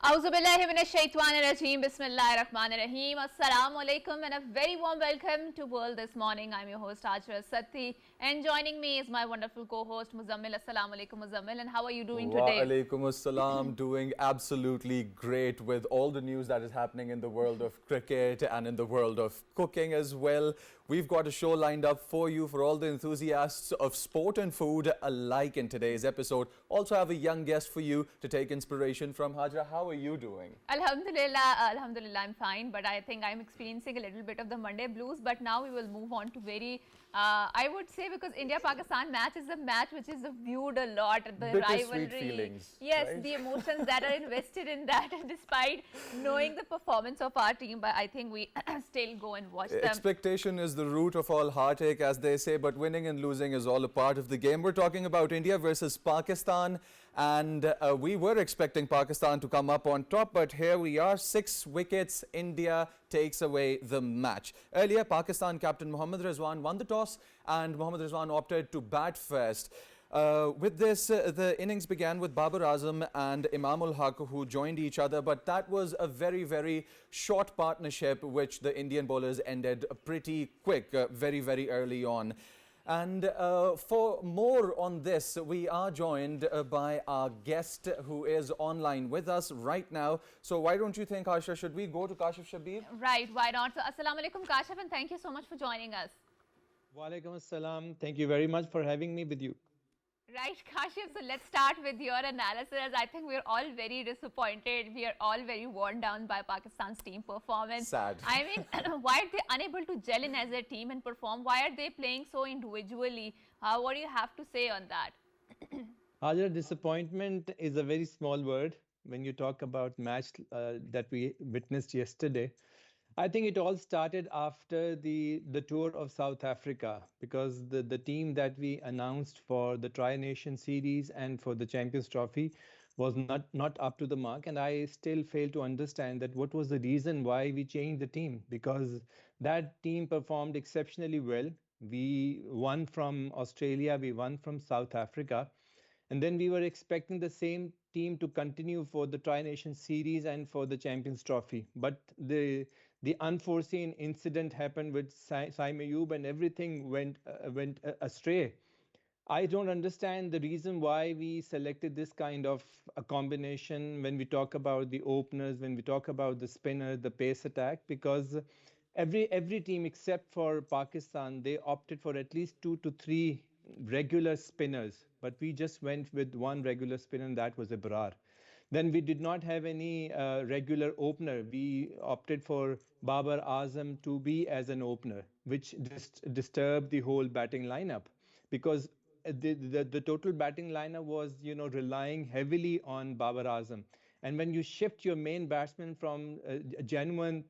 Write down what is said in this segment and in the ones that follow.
Auzubillahiminash-shaytanir-rajeem. Bismillahir-rahmanir-rahim. Assalamu-alaikum and a very warm welcome to World This Morning. I'm your host Hajra, Satti, and joining me is my wonderful co-host Muzammil. Assalamu-alaikum Muzammil, and how are you doing today? Wa alaikum assalam. Doing absolutely great with all the news that is happening in the world of cricket and in the world of cooking as well. We've got a show lined up for you for all the enthusiasts of sport and food alike in today's episode. Also have a young guest for you to take inspiration from. Hajra, how are you doing? Alhamdulillah, I'm fine, but I think I'm experiencing a little bit of the Monday blues. But now we will move on to very, I would say, because India-Pakistan match is a match which is viewed a lot. The rivalry, feelings, yes, right? The emotions that are invested in that, and despite knowing the performance of our team, but I think we still go and watch them. Expectation is the root of all heartache, as they say, but winning and losing is all a part of the game. We're talking about India versus Pakistan, and we were expecting Pakistan to come up on top, but here we are, 6 wickets. India takes away the match. Earlier, Pakistan captain Mohammad Rizwan won the toss, and Mohammad Rizwan opted to bat first. With this, the innings began with Babar Azam and Imam ul Haq, who joined each other, but that was a very, very short partnership, which the Indian bowlers ended pretty quick, very, very early on. And for more on this, we are joined by our guest who is online with us right now. So why don't you think, Asha, should we go to Kashif Shabbir? Right, why not? So, Assalamu alaikum Kashif, and thank you so much for joining us. Wa alaikum assalam. Thank you very much for having me with you. Right, Kashif, so let's start with your analysis. I think we're all very disappointed. We are all very worn down by Pakistan's team performance. Sad. I mean, why are they unable to gel in as a team and perform? Why are they playing so individually? What do you have to say on that? Hajra, disappointment is a very small word when you talk about match that we witnessed yesterday. I think it all started after the tour of South Africa, because the team that we announced for the Tri-Nation Series and for the Champions Trophy was not up to the mark, and I still fail to understand that what was the reason why we changed the team, because that team performed exceptionally well. We won from Australia, we won from South Africa, and then we were expecting the same team to continue for the Tri-Nation Series and for the Champions Trophy, but the unforeseen incident happened with Saim Ayub, and everything went astray. I don't understand the reason why we selected this kind of a combination when we talk about the openers, when we talk about the spinner, the pace attack, because every team except for Pakistan, they opted for at least 2 to 3 regular spinners, but we just went with one regular spinner, and that was Abrar. Then we did not have any regular opener. We opted for Babar Azam to be as an opener, which disturbed the whole batting lineup, because the total batting lineup was, relying heavily on Babar Azam. And when you shift your main batsman from a genuine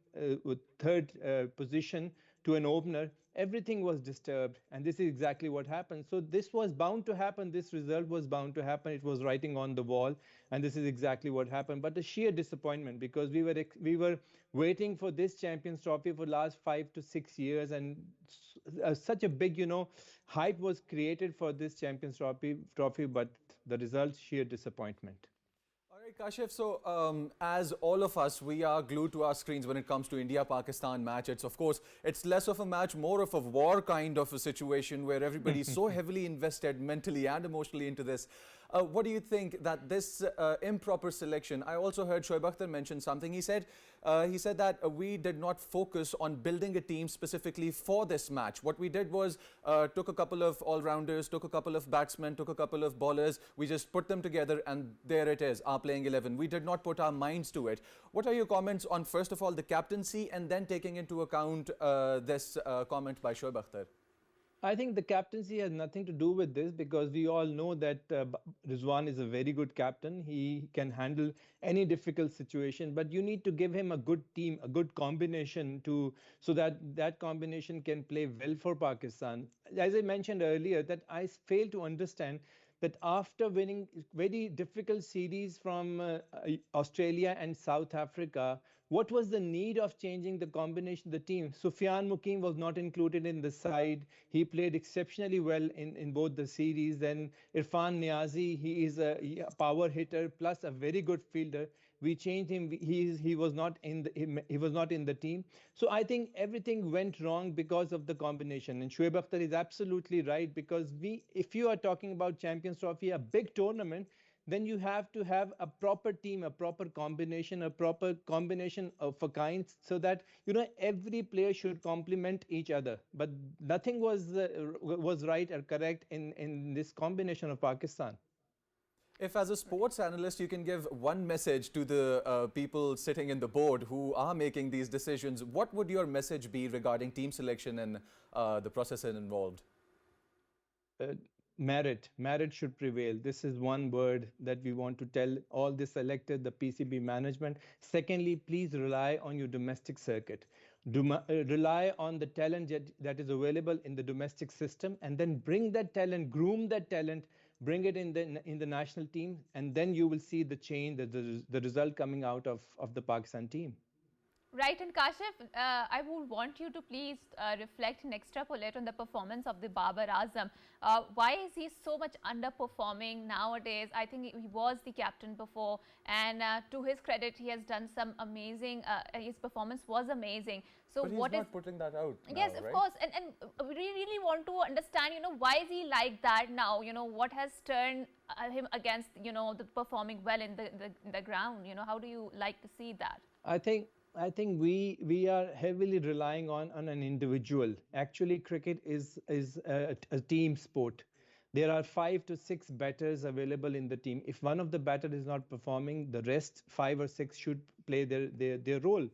third position to an opener, everything was disturbed, and this is exactly what happened. So this was bound to happen. This result was bound to happen. It was writing on the wall, and this is exactly what happened. But a sheer disappointment, because we were waiting for this Champions Trophy for last 5 to 6 years, and such a big, hype was created for this Champions Trophy, but the result, sheer disappointment. Kashif, so as all of us, we are glued to our screens when it comes to India-Pakistan match. It's less of a match, more of a war kind of a situation where everybody's so heavily invested mentally and emotionally into this. What do you think that this improper selection? I also heard Shoaib Akhtar mention something. He said that we did not focus on building a team specifically for this match. What we did was took a couple of all-rounders, took a couple of batsmen, took a couple of bowlers. We just put them together, and there it is, our playing 11. We did not put our minds to it. What are your comments on, first of all, the captaincy, and then taking into account this comment by Shoaib Akhtar? I think the captaincy has nothing to do with this, because we all know that Rizwan is a very good captain. He can handle any difficult situation, but you need to give him a good team, a good combination so that combination can play well for Pakistan. As I mentioned earlier, that I fail to understand that after winning very difficult series from Australia and South Africa, What was the need of changing the combination, the team? Sufyan Mukim was not included in the side. He played exceptionally well in both the series. Then Irfan Niazi, he is a power hitter plus a very good fielder. We changed him. He was not in he was not in the team. So I think everything went wrong because of the combination. And Shoaib Akhtar is absolutely right, because if you are talking about Champions Trophy, a big tournament, then you have to have a proper team, a proper combination of a kind, so that every player should complement each other. But nothing was right or correct in this combination of Pakistan. If, as a sports analyst, you can give one message to the people sitting in the board who are making these decisions, what would your message be regarding team selection and the process involved? uh, merit should prevail. This is one word that we want to tell all the selected, the PCB management. Secondly, please rely on your domestic circuit. Rely on the talent that is available in the domestic system, and then bring that talent, groom that talent, bring it in the national team, and then you will see the change, the result coming out of the Pakistan team. Right, and Kashif, I would want you to please reflect and extrapolate on the performance of the Babar Azam. Why is he so much underperforming nowadays? I think he was the captain before, and to his credit, he has done some amazing. His performance was amazing. So But he's what not is putting that out yes, now, of right? course, and we really want to understand. Why is he like that now? What has turned him against the performing well in the ground? How do you like to see that? I think we are heavily relying on an individual. Actually, cricket is a team sport. There are 5 to 6 batters available in the team. If one of the batter is not performing, the rest 5 or 6 should play their role.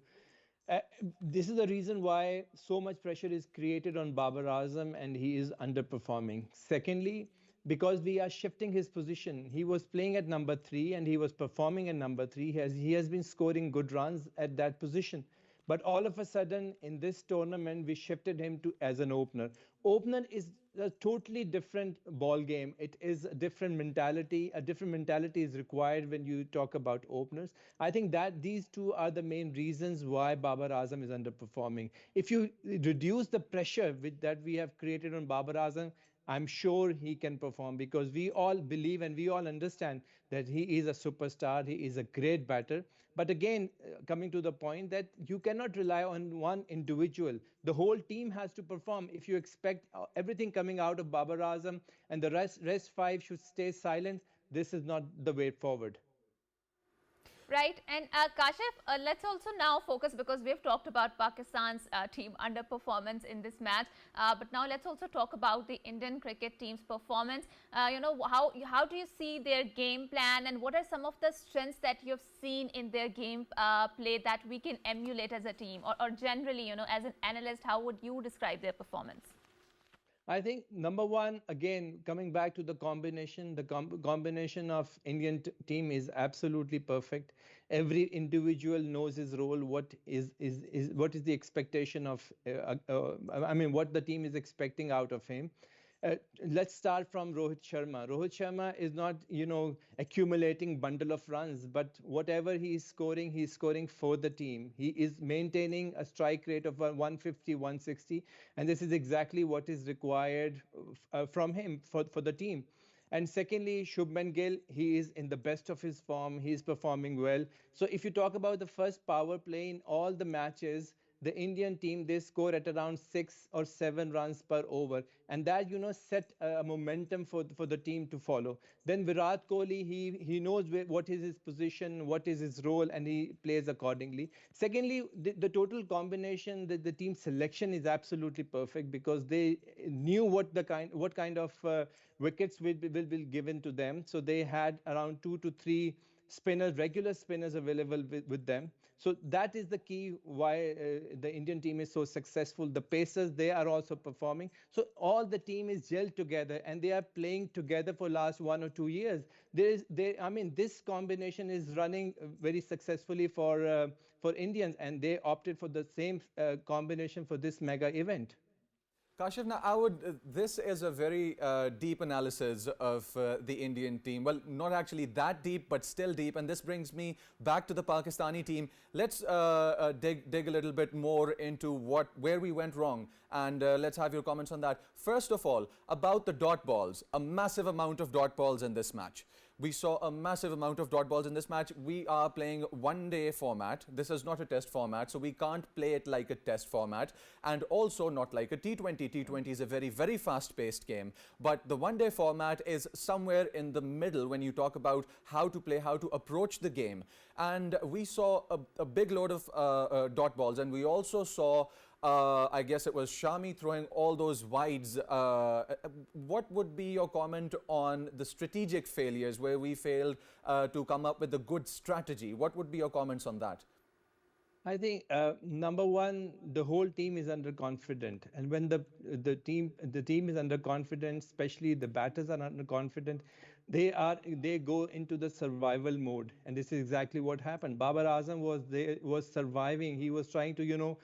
Uh, this is the reason why so much pressure is created on Babar Azam, and he is underperforming. Secondly, because we are shifting his position. He was playing at number 3 and he was performing at number 3. He has been scoring good runs at that position. But all of a sudden, in this tournament, we shifted him to as an opener. Opener is a totally different ball game. It is a different mentality. A different mentality is required when you talk about openers. I think that these two are the main reasons why Babar Azam is underperforming. If you reduce the pressure that we have created on Babar Azam, I'm sure he can perform, because we all believe and we all understand that he is a superstar, he is a great batter. But again, coming to the point that you cannot rely on one individual. The whole team has to perform. If you expect everything coming out of Babar Azam and the rest 5 should stay silent, this is not the way forward. Right, and Kashif, let's also now focus, because we've talked about Pakistan's team underperformance in this match, but now let's also talk about the Indian cricket team's performance. How do you see their game plan, and what are some of the strengths that you've seen in their game play that we can emulate as a team, or generally, as an analyst, how would you describe their performance? I think number one, again, coming back to the combination, combination of Indian team is absolutely perfect. Every individual knows his role. What is the expectation of? I mean, what the team is expecting out of him. Let's start from Rohit Sharma. Rohit Sharma is not, accumulating bundle of runs, but whatever he's scoring for the team. He is maintaining a strike rate of 150, 160, and this is exactly what is required from him for the team. And secondly, Shubman Gill, he is in the best of his form. He is performing well. So if you talk about the first power play in all the matches, the Indian team, they score at around 6 or 7 runs per over, and that set a momentum for the team to follow. Then Virat Kohli, he knows what is his position, what is his role, and he plays accordingly. Secondly, the total combination, the team selection is absolutely perfect, because they knew what kind of wickets will be given to them. So they had around 2 to 3 spinners, regular spinners available with them. So that is the key why the Indian team is so successful. The pacers, they are also performing. So all the team is gelled together, and they are playing together for last 1 or 2 years. I mean, this combination is running very successfully for Indians, and they opted for the same combination for this mega event. Kashif, now this is a very deep analysis of the Indian team. Well, not actually that deep, but still deep. And this brings me back to the Pakistani team. Let's dig a little bit more into where we went wrong. And let's have your comments on that. First of all, about the dot balls, a massive amount of dot balls in this match. We saw a massive amount of dot balls in this match. We are playing one-day format. This is not a test format, so we can't play it like a test format, and also not like a T20. T20 is a very, very fast-paced game. But the one-day format is somewhere in the middle when you talk about how to play, how to approach the game. And we saw a big load of dot balls, and we also saw I guess it was Shami throwing all those wides. What would be your comment on the strategic failures where we failed to come up with a good strategy? What would be your comments on that? I think number one, the whole team is underconfident, and when the team is underconfident, especially the batters are underconfident, they go into the survival mode, and this is exactly what happened. Babar Azam was surviving. He was trying to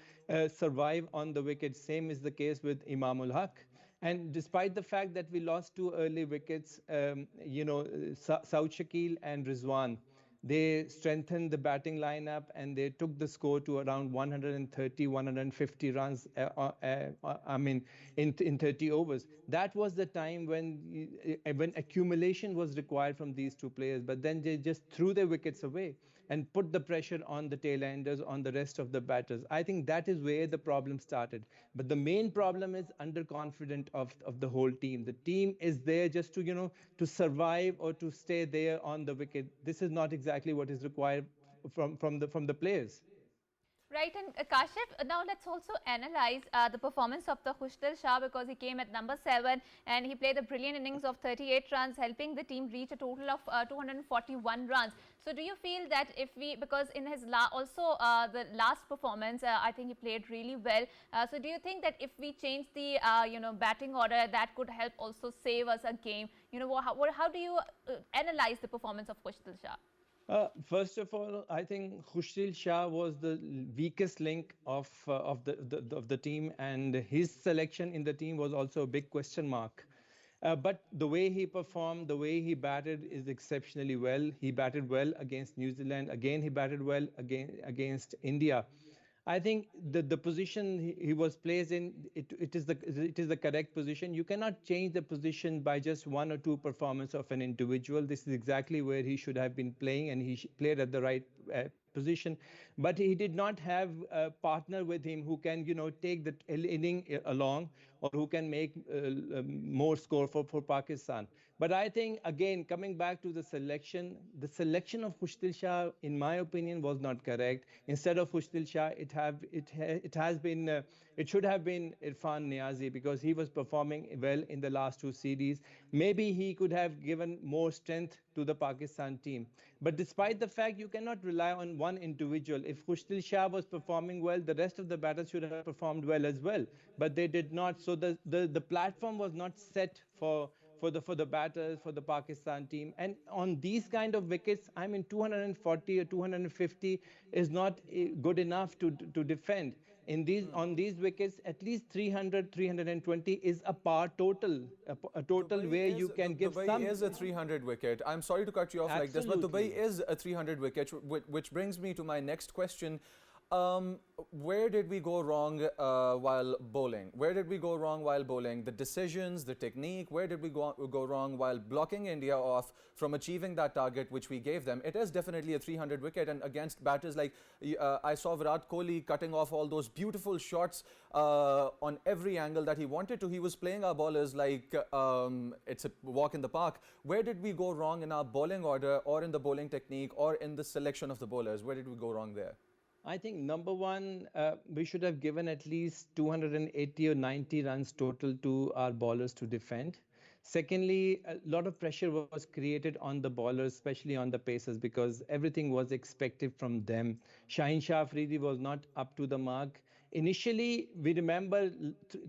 survive on the wicket. Same is the case with Imamul Haq. And despite the fact that we lost 2 early wickets, Saud Shakil and Rizwan, they strengthened the batting lineup and they took the score to around 130, 150 runs. In 30 overs. That was the time when accumulation was required from these two players. But then they just threw their wickets away and put the pressure on the tail-enders, on the rest of the batters. I think that is where the problem started. But the main problem is underconfident of the whole team. The team is there just to survive or to stay there on the wicket. This is not exactly what is required from the players. Right, and Kashif, now let's also analyze the performance of the Khushdil Shah, because he came at number 7 and he played a brilliant innings of 38 runs, helping the team reach a total of 241 runs. So do you feel that because in his the last performance, I think he played really well. So do you think that if we change the batting order, that could help also save us a game? How do you analyze the performance of Khushdil Shah? First of all, I think Khushdil Shah was the weakest link of the team, and his selection in the team was also a big question mark. But the way he performed, the way he batted is exceptionally well. He batted well against New Zealand. Again, he batted well against India. I think the position he was placed in, it is the correct position. You cannot change the position by just one or two performance of an individual. This is exactly where he should have been playing, and he played at the right position. But he did not have a partner with him who can take the inning along, or who can make more score for Pakistan. But I think, again, coming back to the selection of Khushdil Shah, in my opinion, was not correct. Instead of Khushdil Shah, it should have been Irfan Niazi, because he was performing well in the last 2 series. Maybe he could have given more strength to the Pakistan team. But despite the fact, you cannot rely on one individual. If Khushdil Shah was performing well, the rest of the batters should have performed well as well. But they did not. So the platform was not set for the batters, for the Pakistan team. And on these kind of wickets, 240 or 250 is not good enough to defend. On these wickets, at least 300, 320 is a par total, a total where you can give some. Dubai is a 300 wicket. I'm sorry to cut you off like this, but Dubai is a 300 wicket, which brings me to my next question. Where did we go wrong while bowling? Where did we go wrong while bowling? The decisions, the technique, where did we go wrong while blocking India off from achieving that target which we gave them? It is definitely a 300 wicket, and against batters like I saw Virat Kohli cutting off all those beautiful shots on every angle that he wanted to. He was playing our bowlers like it's a walk in the park. Where did we go wrong in our bowling order, or in the bowling technique, or in the selection of the bowlers? Where did we go wrong there? I think number one, we should have given at least 280 or 90 runs total to our bowlers to defend. Secondly, a lot of pressure was created on the bowlers, especially on the pacers, because everything was expected from them. Shaheen Shah Afridi was not up to the mark. Initially, we remember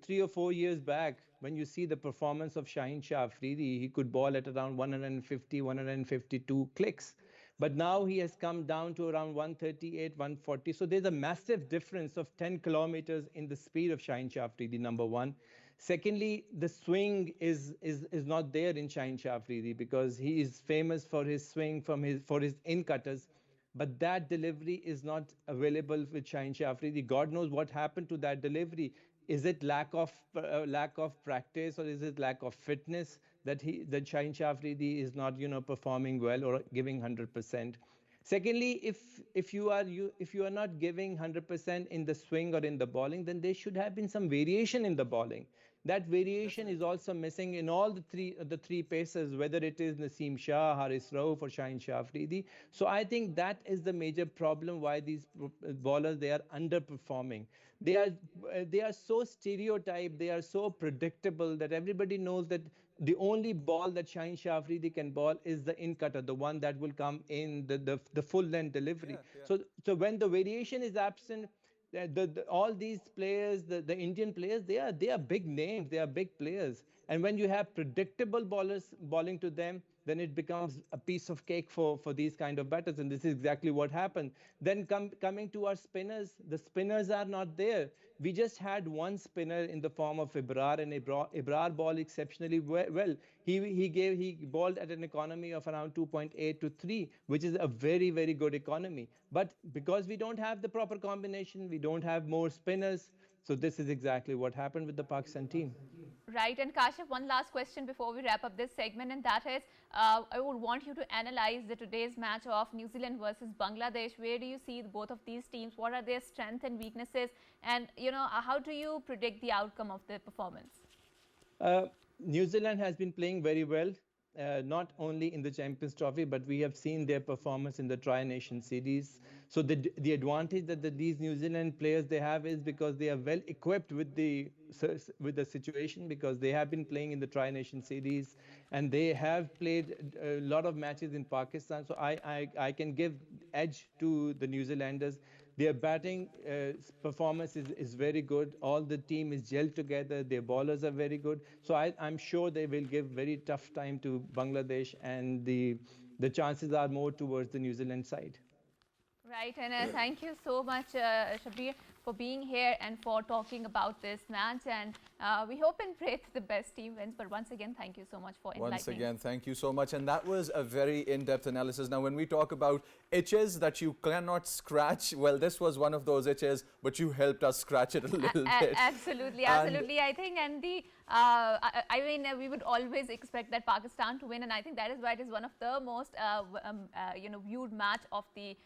3 or 4 years back, when you see the performance of Shaheen Shah Afridi, he could bowl at around 150, 152 clicks. But now he has come down to around 138, 140. So there's a massive difference of 10 kilometers in the speed of Shaheen Shah Afridi, number one. Secondly, the swing is not there in Shaheen Shah Afridi because he is famous for his swing for his in cutters. But that delivery is not available with Shaheen Shah Afridi. God knows what happened to that delivery. Is it lack of practice, or is it lack of fitness that Shaheen Shah Afridi is not performing well or giving 100%? Secondly, if you are not giving 100% in the swing or in the bowling, then there should have been some variation in the bowling. That variation is also missing in all the three paces, whether it is Naseem Shah, Haris Rauf, or Shaheen Shah Afridi. So I think that is the major problem why these bowlers, they are underperforming. They are so stereotyped, they are so predictable that everybody knows that the only ball that Shaheen Shah Afridi can bowl is the in cutter, the one that will come in the full length delivery. So when the variation is absent, all these players, the Indian players, they are big names, they are big players. And when you have predictable bowlers bowling to them, then it becomes a piece of cake for these kind of batters. And this is exactly what happened. Then coming to our spinners, the spinners are not there. We just had one spinner in the form of Ibrar, and Ibrar bowled exceptionally well. He bowled at an economy of around 2.8 to 3, which is a very good economy. But because we don't have the proper combination, we don't have more spinners. So this is exactly what happened with the Pakistan team. Right, and Kashif, one last question before we wrap up this segment, and that is, I would want you to analyze today's match of New Zealand versus Bangladesh. Where do you see both of these teams? What are their strengths and weaknesses? And, how do you predict the outcome of the performance? New Zealand has been playing very well, not only in the Champions Trophy, but we have seen their performance in the Tri-Nation Series. So the advantage that these New Zealand players they have is because they are well equipped with the situation, because they have been playing in the Tri-Nation Series and they have played a lot of matches in Pakistan. So I can give edge to the New Zealanders. Their batting performance is very good. All the team is gelled together. Their bowlers are very good. So I'm sure they will give very tough time to Bangladesh, and the chances are more towards the New Zealand side. Right, and thank you so much, Shabbir, for being here and for talking about this match. And we hope and pray that the best team wins. But once again, thank you so much for enlightening. Once again, thank you so much. And that was a very in-depth analysis. Now, when we talk about itches that you cannot scratch, well, this was one of those itches, but you helped us scratch it a little bit. Absolutely, absolutely. I think, and we would always expect that Pakistan to win, and I think that is why it is one of the most viewed match of the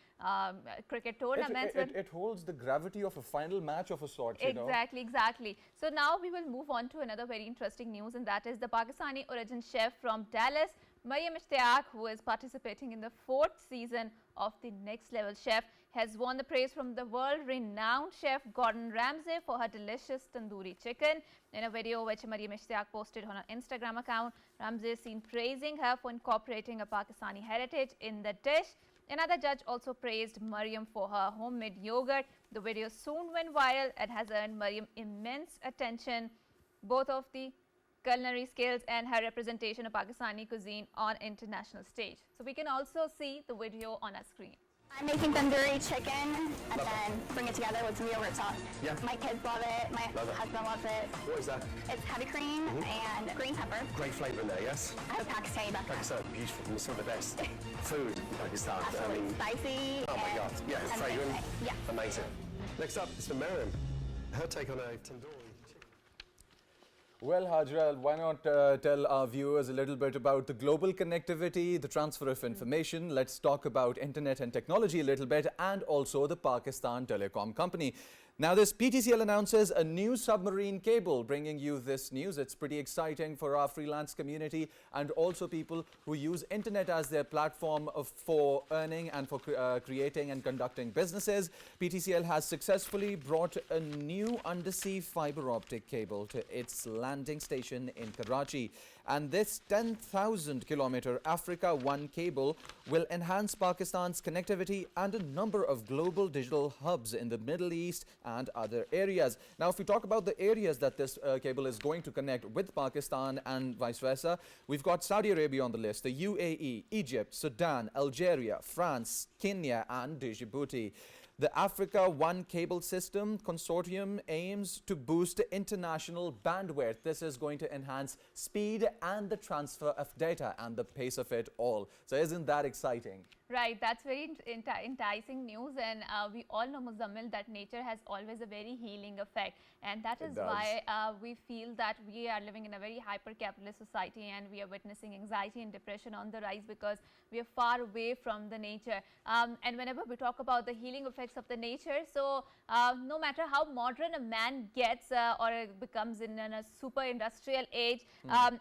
cricket tournaments. It holds the gravity of a final match of a sort, you know. Exactly. So now we will move on to another very interesting news, and that is the Pakistani origin chef from Dallas, Maryam Ishtiyaq, who is participating in the 4th season of the Next Level Chef, has won the praise from the world-renowned chef Gordon Ramsay for her delicious tandoori chicken. In a video which Maryam Ishtiyaq posted on her Instagram account, Ramsay is seen praising her for incorporating a Pakistani heritage in the dish. Another judge also praised Maryam for her homemade yogurt. The video soon went viral and has earned Maryam immense attention, both of the culinary skills and her representation of Pakistani cuisine on international stage. So we can also see the video on our screen. I'm making tandoori chicken and then bring it together with some yogurt sauce. Yeah. My kids love it. My husband loves it. What is that? It's heavy cream and green pepper. Great flavour in there, yes? I have a Pakistani background. Pakistan, beautiful. Some of the best food in Pakistan. Absolutely spicy. Oh my God. Yeah, and fragrant. Yeah. Amazing. Next up is for Maryam. Her take on a tandoori. Well, Hajra, why not tell our viewers a little bit about the global connectivity, the transfer of information. Let's talk about internet and technology a little bit, and also the Pakistan Telecom Company. Now, this PTCL announces a new submarine cable, bringing you this news. It's pretty exciting for our freelance community and also people who use internet as their platform for earning and for creating and conducting businesses. PTCL has successfully brought a new undersea fiber optic cable to its landing station in Karachi. And this 10,000-kilometer Africa One cable will enhance Pakistan's connectivity and a number of global digital hubs in the Middle East and other areas. Now, if we talk about the areas that this cable is going to connect with Pakistan and vice versa, we've got Saudi Arabia on the list, the UAE, Egypt, Sudan, Algeria, France, Kenya and Djibouti. The Africa One Cable System Consortium aims to boost international bandwidth. This is going to enhance speed and the transfer of data and the pace of it all. So isn't that exciting? Right, that's very enticing news, and we all know, Muzammil, that nature has always a very healing effect, and that is why we feel that we are living in a very hyper-capitalist society, and we are witnessing anxiety and depression on the rise because we are far away from the nature. And whenever we talk about the healing effects of the nature, so no matter how modern a man gets or becomes in a super industrial age,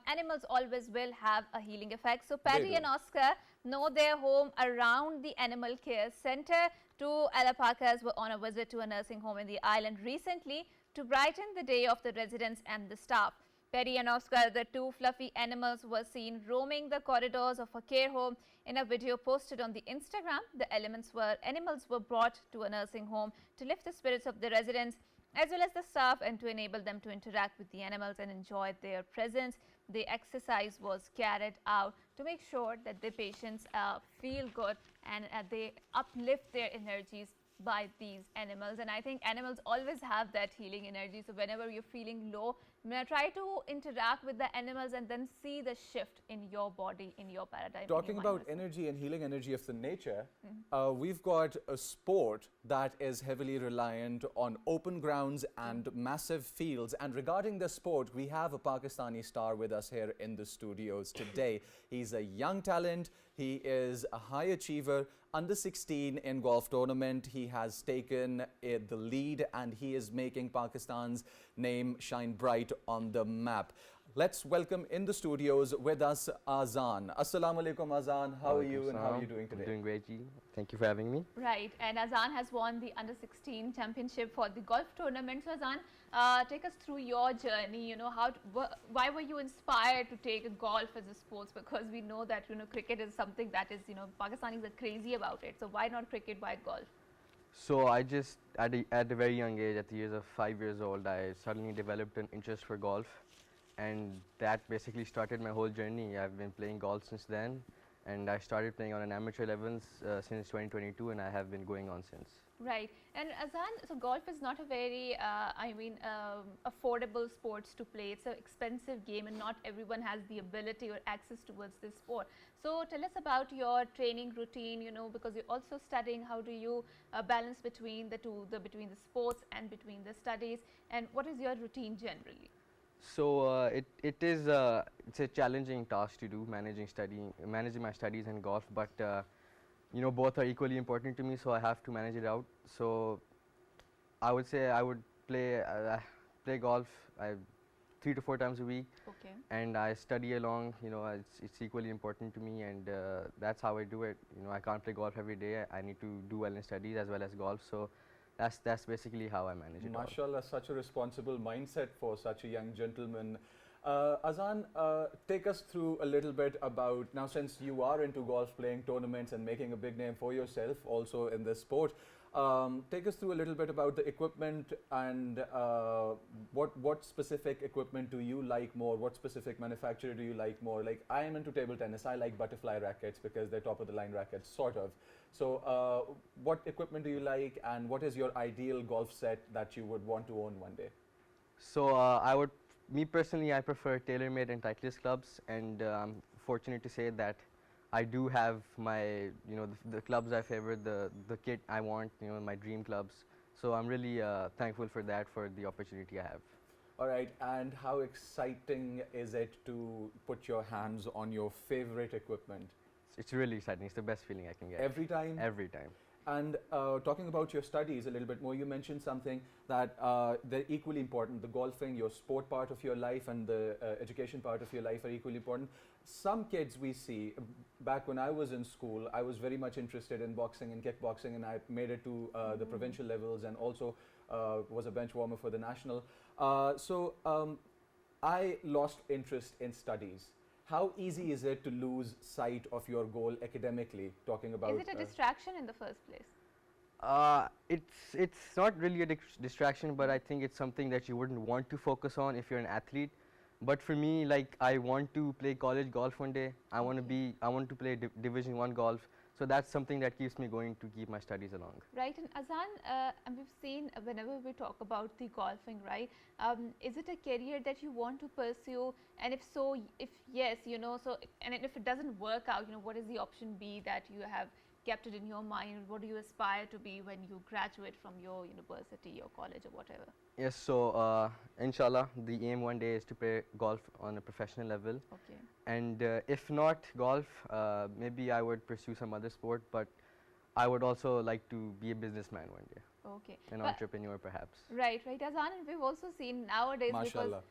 animals always will have a healing effect. So Patty and Oscar know their home around the animal care center. Two alpacas were on a visit to a nursing home in the island recently to brighten the day of the residents and the staff. Perry and Oscar, the two fluffy animals, were seen roaming the corridors of a care home. In a video posted on the Instagram, the animals were brought to a nursing home to lift the spirits of the residents as well as the staff and to enable them to interact with the animals and enjoy their presence. The exercise was carried out to make sure that the patients feel good and they uplift their energies by these animals. And I think animals always have that healing energy. So whenever you're feeling low, try to interact with the animals and then see the shift in your body, in your paradigm. Talking about energy and healing energy of the nature, we've got a sport that is heavily reliant on open grounds and massive fields. And regarding the sport, we have a Pakistani star with us here in the studios today. He's a young talent. He is a high achiever. Under 16 in golf tournament, he has taken the lead and he is making Pakistan's name shine bright on the map. Let's welcome in the studios with us Azaan. Assalamu alaikum Azaan. How are you and how are you doing today? I'm doing great, Ji. Thank you for having me. Right, and Azaan has won the under 16 championship for the golf tournament. So Azaan, take us through your journey. You know, why were you inspired to take golf as a sport? Because we know that cricket is something that is Pakistanis are crazy about it. So why not cricket? Why golf? So I just at a very young age, at the age of 5 years old, I suddenly developed an interest for golf. And that basically started my whole journey. I've been playing golf since then, and I started playing on an amateur levels since 2022, and I have been going on since. Right, and Azaan, so golf is not a very, affordable sports to play. It's an expensive game, and not everyone has the ability or access towards this sport. So tell us about your training routine. Because you're also studying. How do you balance between the two, between the sports and between the studies? And what is your routine generally? So it's a challenging task to do, managing my studies and golf, but both are equally important to me, so I have to manage it out. So I would say I would play golf 3 to 4 times a week. Okay. And I study along. It's equally important to me, and that's how I do it. I can't play golf every day. I need to do well in studies as well as golf. So that's basically how I manage it. MashaAllah, such a responsible mindset for such a young gentleman. Azaan, take us through a little bit about, now since you are into golf, playing tournaments and making a big name for yourself also in this sport, take us through a little bit about the equipment and what specific equipment do you like more? What specific manufacturer do you like more? Like, I am into table tennis. I like butterfly rackets because they're top of the line rackets, sort of. So what equipment do you like, and what is your ideal golf set that you would want to own one day? So me personally, I prefer TaylorMade and Titleist clubs, and I'm fortunate to say that I do have my, the clubs I favor, the kit I want, my dream clubs. So I'm really thankful for that, for the opportunity I have. All right, and how exciting is it to put your hands on your favorite equipment? It's really exciting. It's the best feeling I can get. Every time? Every time. And talking about your studies a little bit more, you mentioned something that they're equally important. The golfing, your sport part of your life, and the education part of your life are equally important. Some kids we see, back when I was in school, I was very much interested in boxing and kickboxing, and I made it to the provincial levels and also was a bench warmer for the national. So I lost interest in studies. How easy is it to lose sight of your goal academically, talking about... Is it a distraction in the first place? It's not really a distraction, but I think it's something that you wouldn't want to focus on if you're an athlete. But for me, like, I want to play college golf one day. I want to play Division 1 golf. So that's something that keeps me going to keep my studies along. Right, and Azaan, and we've seen whenever we talk about the golfing, right? Is it a career that you want to pursue? And if so, if yes, you know, so and if it doesn't work out, you know, what is the option B that you have kept it in your mind? What do you aspire to be when you graduate from your university or college or whatever? Yes, so inshallah, the aim one day is to play golf on a professional level. Okay. And if not golf, maybe I would pursue some other sport, but I would also like to be a businessman one day, Okay. an But- entrepreneur perhaps. Right, right, Azaan, and we've also seen nowadays Mashallah.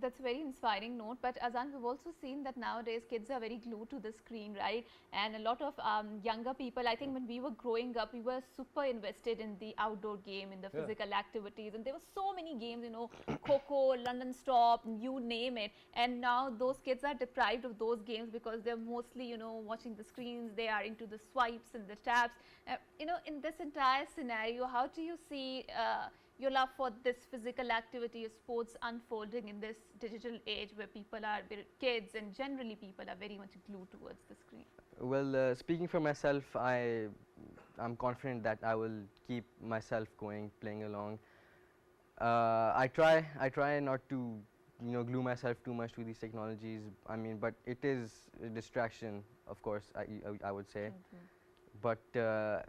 that's a very inspiring note. But Azaan, we've also seen that nowadays kids are very glued to the screen, right? And a lot of younger people, I think when we were growing up, we were super invested in the outdoor game, in the physical activities, and there were so many games, you know, Coco, London Stop, you name it. And now those kids are deprived of those games because they're mostly, you know, watching the screens. They are into the swipes and the taps. You know, in this entire scenario, how do you see your love for this physical activity, sports unfolding in this digital age where people are, kids and generally people are very much glued towards the screen? Well, speaking for myself, I'm confident that I will keep myself going, playing along. I try not to, you know, glue myself too much to these technologies. I mean, but it is a distraction, of course, I would say. But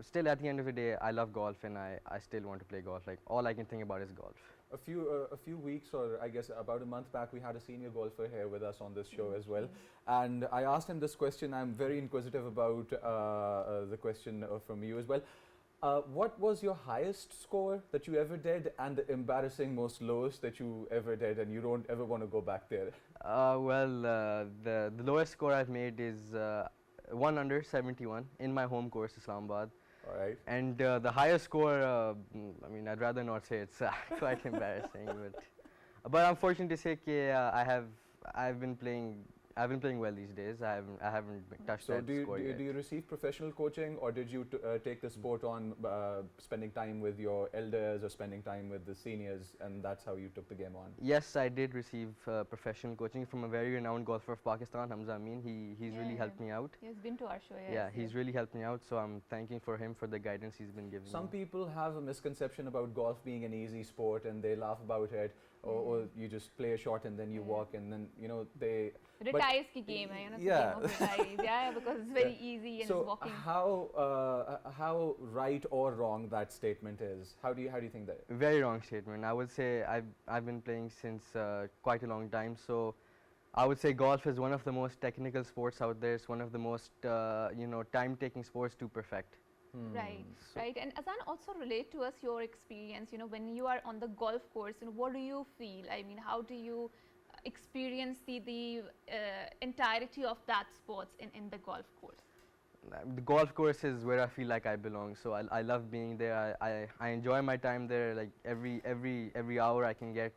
still, at the end of the day, I love golf, and I still want to play golf. Like, all I can think about is golf. A few weeks, or I guess about a month back, we had a senior golfer here with us on this show as well. And I asked him this question. I'm very inquisitive about the question from you as well. What was your highest score that you ever did, and the embarrassing most lowest that you ever did, and you don't ever want to go back there? The lowest score I've made is 1 under 71 in my home course, Islamabad. All right. And the highest score, I mean, I'd rather not say, it's quite embarrassing. But I'm fortunate to say that I've been playing well these days. I haven't touched So that score yet. do you receive professional coaching, or did you take the sport on spending time with your elders or spending time with the seniors, and that's how you took the game on? Yes, I did receive professional coaching from a very renowned golfer of Pakistan, Muzammil. He's really helped me out. He has been to our show, yes. Yeah, he's really helped me out, so I'm thanking for him for the guidance he's been giving Some me. people have a misconception about golf being an easy sport, and they laugh about it, or you just play a shot and then you walk, and then, you know, they... Retires ki game hai, you know, it's a game of retirees, yeah, because it's very easy and So it's walking. how right or wrong that statement is? How do you think that? Very wrong statement. I would say I've been playing since quite a long time, so I would say golf is one of the most technical sports out there. It's one of the most you know, time-taking sports to perfect. Right, right. And Azaan, also relate to us your experience, you know, when you are on the golf course, you know, what do you feel? I mean, how do you experience the entirety of that sports in the golf course? The golf course is where I feel like I belong, so I love being there. I enjoy my time there. Like every hour I can get,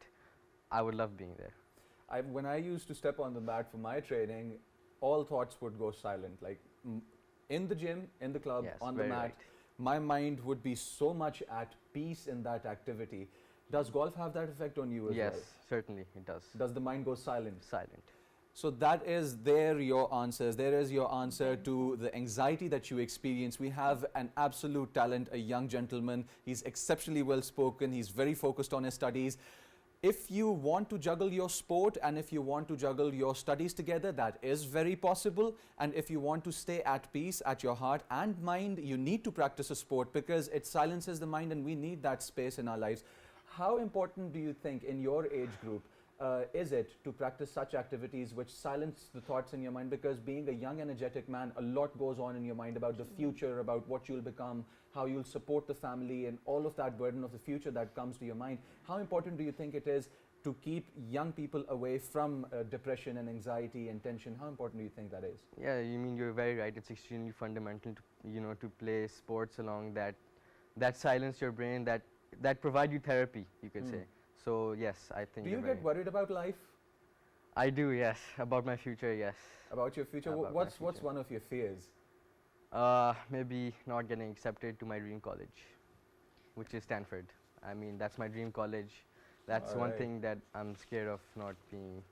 I would love being there. When I used to step on the mat for my training, all thoughts would go silent. Like in the gym, in the club, Yes, on the very mat, right. my mind would be so much at peace in that activity. Does golf have that effect on you as Yes, well? certainly it does. Does the mind go silent? Silent. So that is your answers. There is your answer to the anxiety that you experience. We have an absolute talent, a young gentleman. He's exceptionally well spoken. He's very focused on his studies. If you want to juggle your sport and if you want to juggle your studies together, that is very possible. And if you want to stay at peace at your heart and mind, you need to practice a sport because it silences the mind, and we need that space in our lives. How important do you think in your age group is it to practice such activities which silence the thoughts in your mind? Because being a young, energetic man, a lot goes on in your mind about the future, about what you'll become, how you'll support the family, and all of that burden of the future that comes to your mind. How important do you think it is to keep young people away from depression and anxiety and tension? How important do you think that is? Yeah, you mean, you're very right. It's extremely fundamental to, you know, to play sports along that silence your brain, that provide you therapy, you could say. So yes, I think. Do you get worried about life? I do, yes. About my future, yes. About your future? About my What's future. one of your fears? Maybe not getting accepted to my dream college, which is Stanford. I mean, that's my dream college. That's one Alright. thing that I'm scared of not being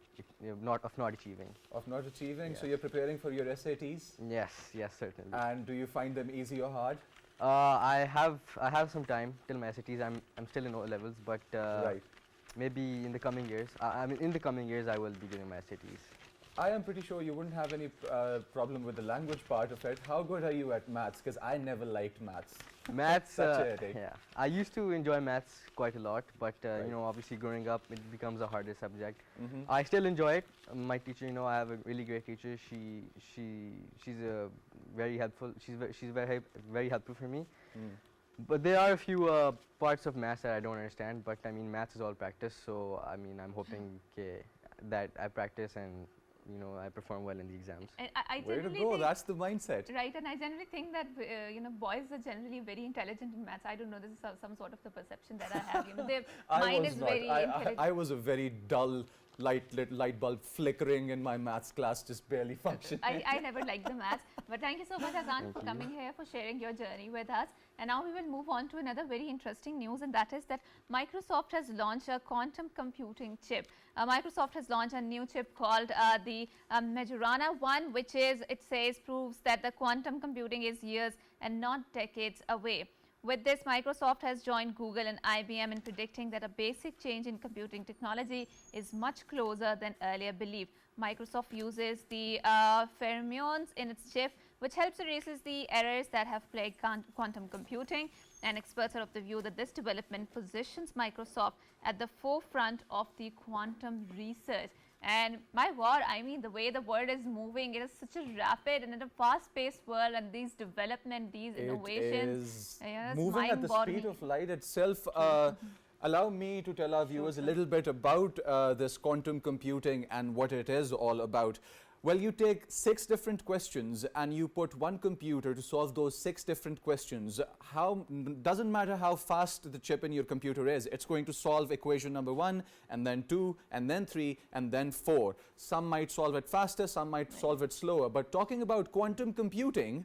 not achieving. Of not achieving? Yeah. So you're preparing for your SATs? Yes, certainly. And do you find them easy or hard? I have some time till my SATs. I'm still in O levels, but Right. maybe in the coming years. I mean, in the coming years, I will be doing my SATs. I am pretty sure you wouldn't have any problem with the language part of it. How good are you at maths? Because I never liked maths. Maths, Such a headache. yeah. I used to enjoy maths quite a lot, but Right. you know, obviously growing up, it becomes a harder subject. Mhm. I still enjoy it. My teacher, you know, I have a really great teacher. She's very helpful. She's very helpful for me. Mm. But there are a few parts of maths that I don't understand. But I mean, maths is all practice. So I mean, I'm hoping that I practice and you know I perform well in the exams. And I Way to generally go, think, that's the mindset. right, and I generally think that you know, boys are generally very intelligent in maths. I don't know, this is some sort of the perception that I have. You know, their mind is not. very intelligent. I was a very dull light bulb flickering in my maths class, just barely functioning. I never liked the maths. But thank you so much, Azaan, for coming here, for sharing your journey with us. And now we will move on to another very interesting news, and that is that Microsoft has launched a quantum computing chip. Microsoft has launched a new chip called the Majorana one, which is, it says, proves that the quantum computing is years and not decades away. With this, Microsoft has joined Google and IBM in predicting that a basic change in computing technology is much closer than earlier believed. Microsoft uses the fermions in its chip, which helps erases the errors that have plagued quantum computing. And experts are of the view that this development positions Microsoft at the forefront of the quantum research. And my word, I mean, the way the world is moving, it is such a rapid and in a fast-paced world, and these development, these innovations, It is moving at the speed of light itself. Allow me to tell our viewers a little bit about this quantum computing and what it is all about. Well, you take 6 different questions and you put one computer to solve those 6 different questions. Doesn't matter how fast the chip in your computer is, it's going to solve equation number 1 and then 2 and then 3 and then 4. Some might solve it faster, some might solve it slower. But talking about quantum computing,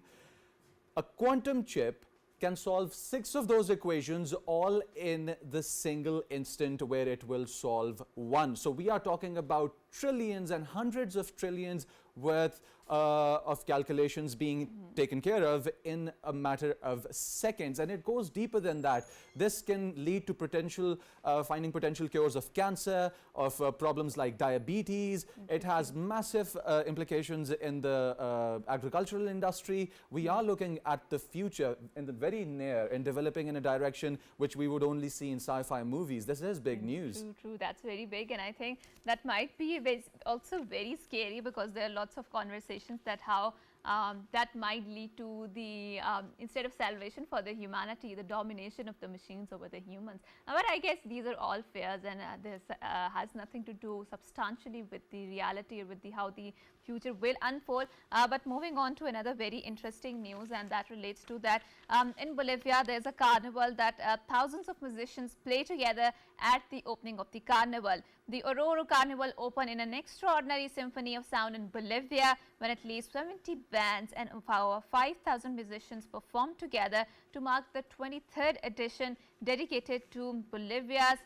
a quantum chip can solve 6 of those equations all in the single instant where it will solve 1. So we are talking about trillions and hundreds of trillions worth of calculations being taken care of in a matter of seconds, and it goes deeper than that. This can lead to finding potential cures of cancer, of problems like diabetes. It has massive implications in the agricultural industry. We are looking at the future in the very near, in developing in a direction which we would only see in sci-fi movies. This is big news. True, that's very big, and I think that might be also very scary, because there are lots of conversations that how that might lead to the, instead of salvation for the humanity, the domination of the machines over the humans. But I guess these are all fears, and this has nothing to do substantially with the reality or with how the future will unfold. But moving on to another very interesting news, and that relates to that in Bolivia, there's a carnival that thousands of musicians play together at the opening of the carnival. The Oruro Carnival opened in an extraordinary symphony of sound in Bolivia, when at least 70 bands and over 5,000 musicians performed together to mark the 23rd edition, dedicated to Bolivia's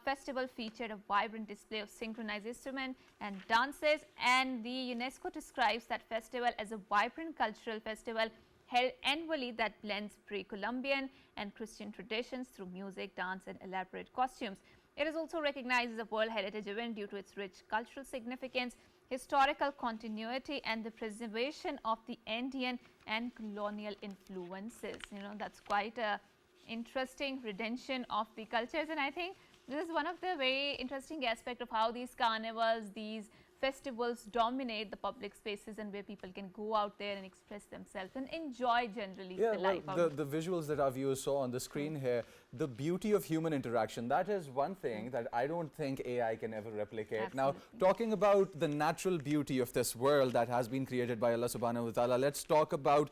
festival. Featured a vibrant display of synchronized instruments and dances, and the UNESCO describes that festival as a vibrant cultural festival held annually that blends pre-Columbian and Christian traditions through music, dance and elaborate costumes. It is also recognized as a World Heritage event due to its rich cultural significance, historical continuity and the preservation of the Andean and colonial influences. You know, that's quite a interesting redemption of the cultures, and I think this is one of the very interesting aspect of how these carnivals, these festivals dominate the public spaces, and where people can go out there and express themselves and enjoy generally the life. The visuals that our viewers saw on the screen here, the beauty of human interaction, that is one thing that I don't think AI can ever replicate. Absolutely. Now, talking about the natural beauty of this world that has been created by Allah subhanahu wa ta'ala, let's talk about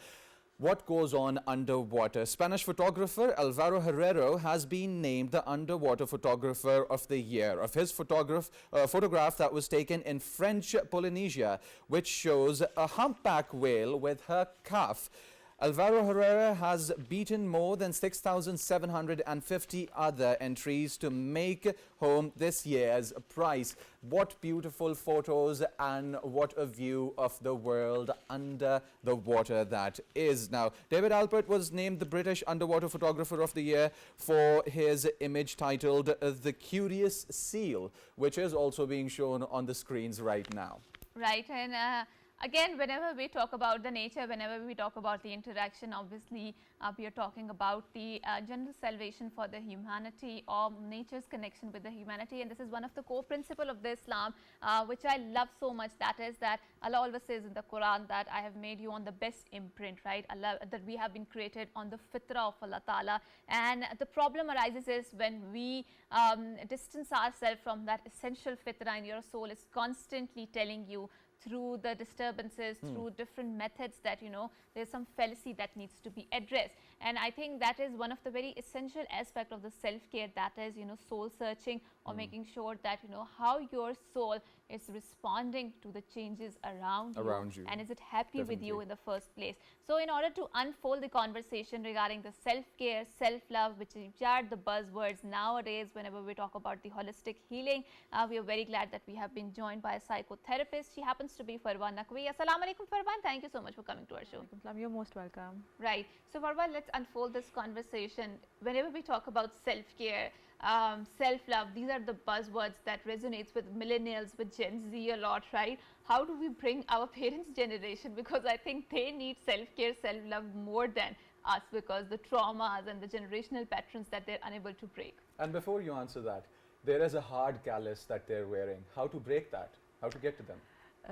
what goes on underwater. Spanish photographer Alvaro Herrero has been named the underwater photographer of the year of his photograph that was taken in French Polynesia, which shows a humpback whale with her calf. Alvaro Herrera has beaten more than 6,750 other entries to make home this year's prize. What beautiful photos and what a view of the world under the water that is. Now, David Alpert was named the British Underwater Photographer of the Year for his image titled The Curious Seal, which is also being shown on the screens right now. Right, and again, whenever we talk about the nature, whenever we talk about the interaction, obviously we are talking about the general salvation for the humanity, or nature's connection with the humanity. And this is one of the core principles of the Islam, which I love so much. That is that Allah always says in the Quran that I have made you on the best imprint, right? Allah, that we have been created on the fitrah of Allah Ta'ala. And the problem arises is when we distance ourselves from that essential fitrah, and your soul is constantly telling you through the disturbances, through different methods, that there's some fallacy that needs to be addressed. And I think that is one of the very essential aspect of the self-care, that is soul searching, or making sure that how your soul is responding to the changes around you, and is it happy with you in the first place. So in order to unfold the conversation regarding the self-care, self-love, which are the buzzwords nowadays whenever we talk about the holistic healing, we are very glad that we have been joined by a psychotherapist. She happens to be FARWA Naqvi. Assalamu alaikum, FARWA, and thank you so much for coming to our show. You're most welcome. Right. So FARWA, let's unfold this conversation. Whenever we talk about self-care, self-love, these are the buzzwords that resonates with millennials, with Gen Z a lot, right? How do we bring our parents' generation, because I think they need self-care, self-love more than us, because the traumas and the generational patterns that they're unable to break. And before you answer that, there is a hard callus that they're wearing. How to break that? How to get to them?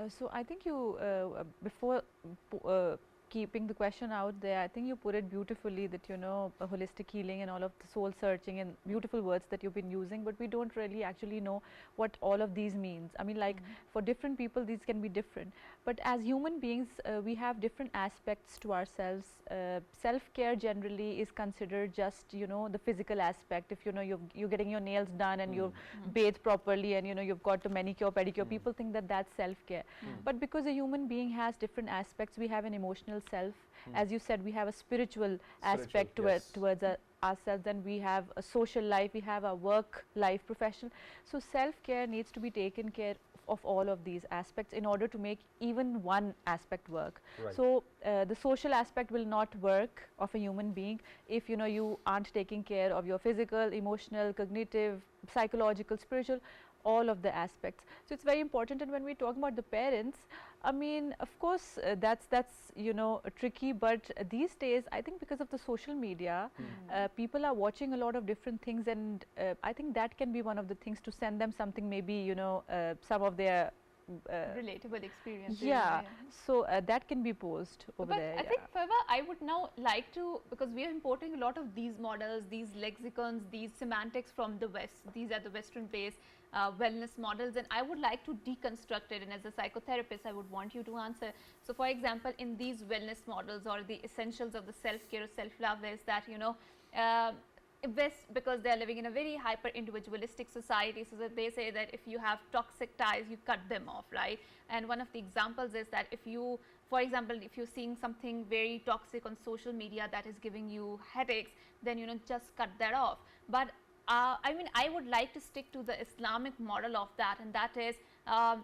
So I think you, before keeping the question out there, I think you put it beautifully that holistic healing and all of the soul searching and beautiful words that you've been using, but we don't really actually know what all of these means. I mean, like for different people these can be different, but as human beings we have different aspects to ourselves. Self-care generally is considered just the physical aspect. If you're getting your nails done and you've bathed properly and you've got the manicure pedicure, people think that that's self-care. But because a human being has different aspects, we have an emotional self, as you said, we have a spiritual aspect towards ourselves, and we have a social life, we have a work life, professional. So self-care needs to be taken care of all of these aspects in order to make even one aspect work. Right. So the social aspect will not work of a human being if you aren't taking care of your physical, emotional, cognitive, psychological, spiritual, all of the aspects. So it's very important. And when we talk about the parents, I mean, of course that's tricky, but these days I think because of the social media, people are watching a lot of different things, and I think that can be one of the things to send them something, maybe some of their relatable experiences. Yeah, so that can be posed over there. But I think, FARWA, I would now like to, because we are importing a lot of these models, these lexicons, these semantics from the West. These are the Western based wellness models, and I would like to deconstruct it, and as a psychotherapist I would want you to answer. So for example, in these wellness models, or the essentials of the self-care or self-love, is that West, because they are living in a very hyper individualistic society, so that they say that if you have toxic ties, you cut them off, right? And one of the examples is that if you, for example, if you're seeing something very toxic on social media that is giving you headaches, then just cut that off. But I mean, I would like to stick to the Islamic model of that, and that is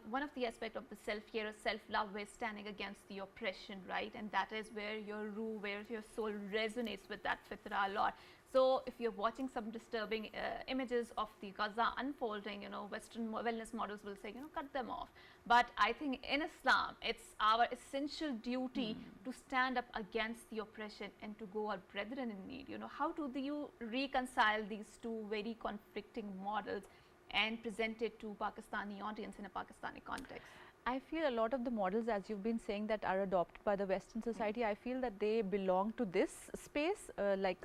one of the aspects of the self-care or self-love is standing against the oppression, right? And that is where your ruh, where your soul resonates with that fitrah a lot. So if you're watching some disturbing images of the Gaza unfolding, Western wellness models will say, cut them off. But I think in Islam, it's our essential duty to stand up against the oppression and to go our brethren in need. How do you reconcile these two very conflicting models and present it to Pakistani audience in a Pakistani context? I feel a lot of the models, as you've been saying, that are adopted by the Western society, I feel that they belong to this space, like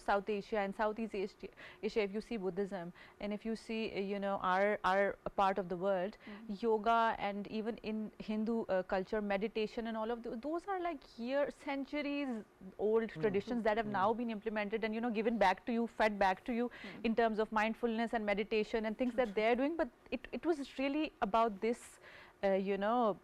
South Asia and Southeast Asia. If you see Buddhism, and if you see our part of the world, yoga, and even in Hindu culture, meditation and all of those are like centuries old traditions that have now been implemented and given back to you, fed back to you in terms of mindfulness and meditation and things that they're doing. But it was really about this you know,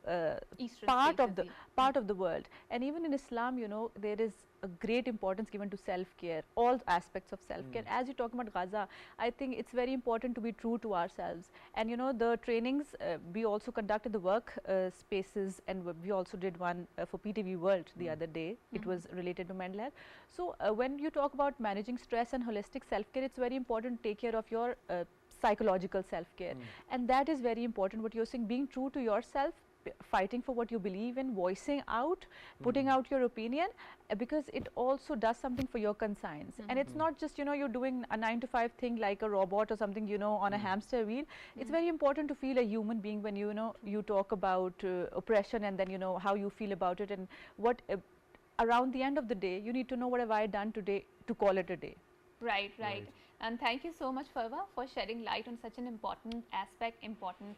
Eastern part state of the cuisine. part of the world. And even in Islam, you know, there is a great importance given to self-care, all aspects of self-care. As you talk about Gaza, I think it's very important to be true to ourselves. And you know, the trainings, we also conducted the work spaces, and we also did one for PTV World the other day. It was related to mental health. So when you talk about managing stress and holistic self-care, it's very important to take care of your psychological self-care. And that is very important, what you're saying, being true to yourself, fighting for what you believe in, voicing out, putting out your opinion, because it also does something for your conscience. And it's not just, you know, you're doing a 9-to-5 thing like a robot or something, you know, on a hamster wheel. It's very important to feel a human being when, you know, you talk about oppression, and then, you know, how you feel about it, and what around the end of the day, you need to know what have I done today to call it a day. Right, right. And thank you so much, FARWA, for shedding light on such an important aspect, important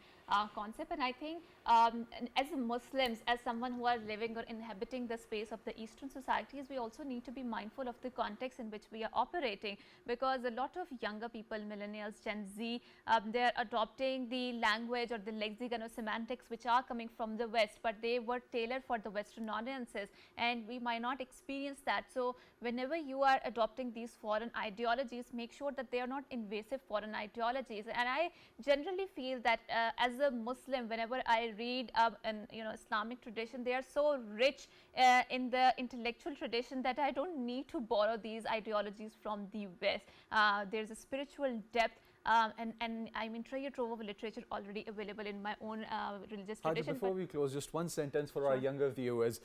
concept. And I think as Muslims, as someone who are living or inhabiting the space of the Eastern societies, we also need to be mindful of the context in which we are operating, because a lot of younger people, millennials, Gen Z, they are adopting the language or the lexicon or semantics which are coming from the West, but they were tailored for the Western audiences, and we might not experience that. So whenever you are adopting these foreign ideologies, make sure that they are not invasive foreign ideologies. And I generally feel that as a Muslim, whenever I read an Islamic tradition, they are so rich in the intellectual tradition that I don't need to borrow these ideologies from the West. There's a spiritual depth. And I mean, treasure trove of literature already available in my own religious tradition. Before we close, just one sentence for our younger viewers.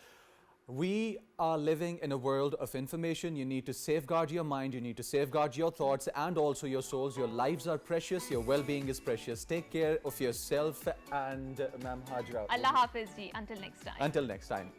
We are living in a world of information. You need to safeguard your mind, you need to safeguard your thoughts and also your souls. Your lives are precious, your well-being is precious. Take care of yourself, and Ma'am Hajra. Allah Hafiz ji. Until next time. Until next time.